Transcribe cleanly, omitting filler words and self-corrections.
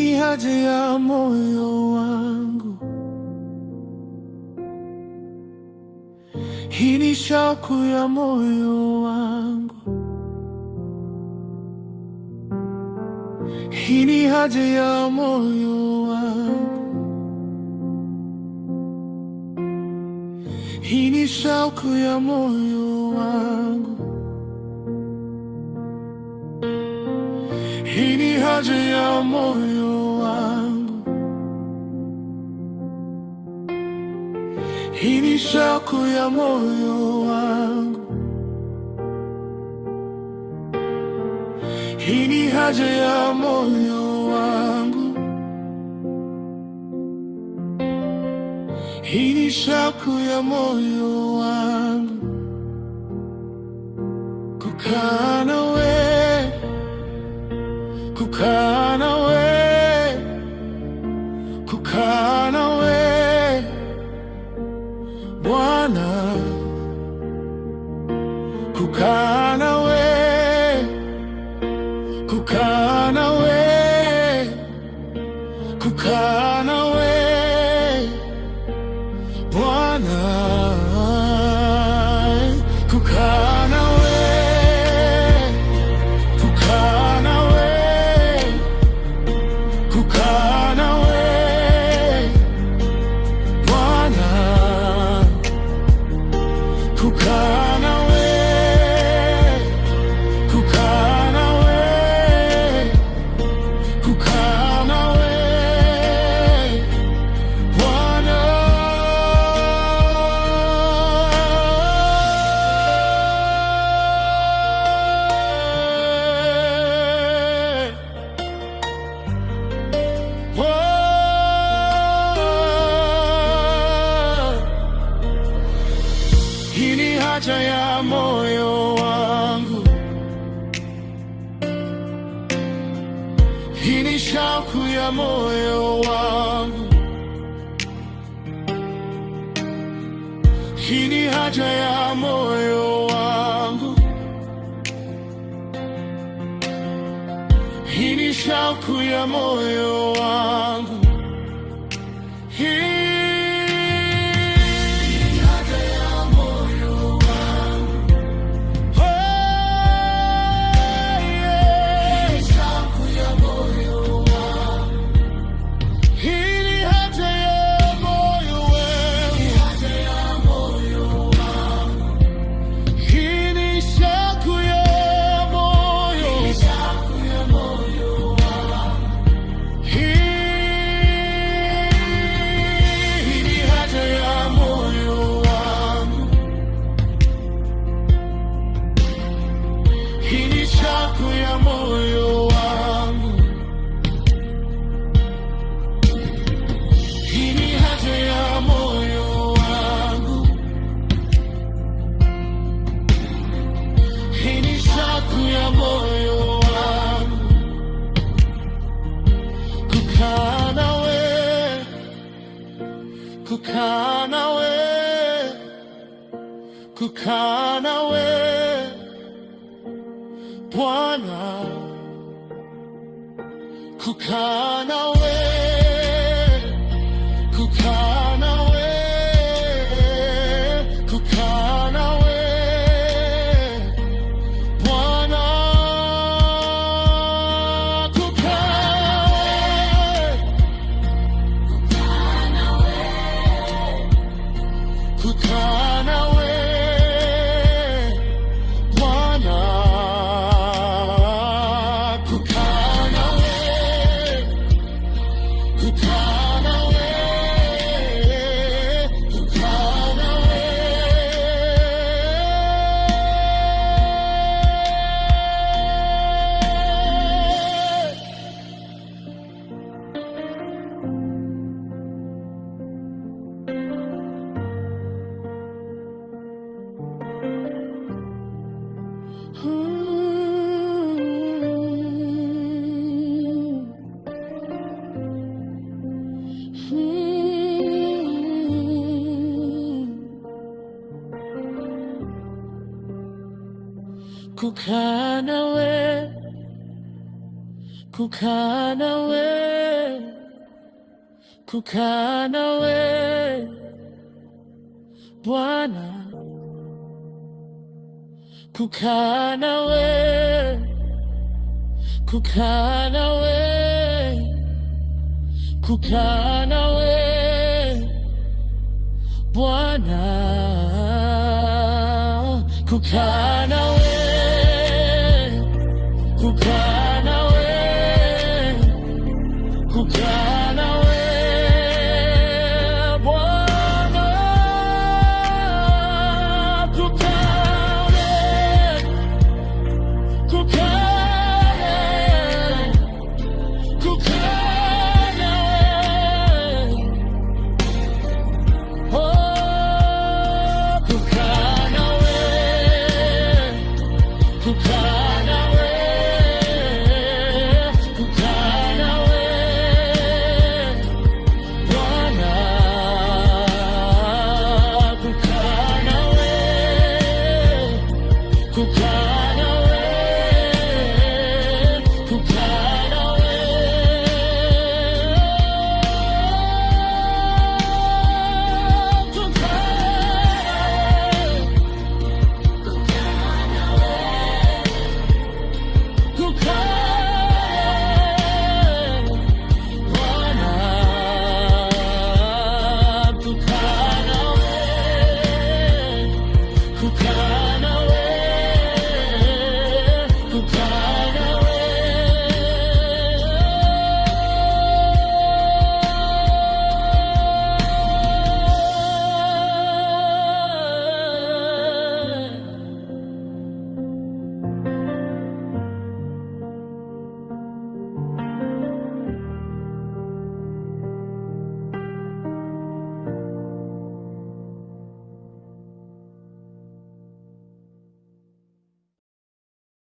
ni haja ya moyo wangu, hii ni shauku ya moyo wangu, hii ni haja ya moyo wangu, hii ni shauku ya moyo wangu, hii ni haja ya moyo wangu, hii ni shauku ya moyo wangu, hii ni haja ya moyo wangu, hii ni shauku ya moyo wangu, kukaa nawe, kukaa nawe, kukaa nawe Bwana, kukaa nawe, kukaa nawe, kukaa nawe Bwana, kukaa nawe, kukaa nawe, kukaa nawe Bwana, kukaa nawe, kukaa nawe, kukaa nawe Bwana. Hii ni haja ya moyo wangu, hii ni shauku ya moyo wangu, hii ni haja ya moyo wangu, hii ni shauku ya moyo wangu, hii kukaa nawe, kukaa nawe Bwana, kukaa nawe, kukaa nawe, kukaa nawe Bwana, kukaa nawe Bwana, kukaa nawe, kukaa nawe, kukaa nawe kukaa nawe, kukaa nawe kukaa nawe Bwana, kukaa nawe, kukaa nawe, kukaa nawe Bwana, kukaa nawe, kukaa nawe, kukaa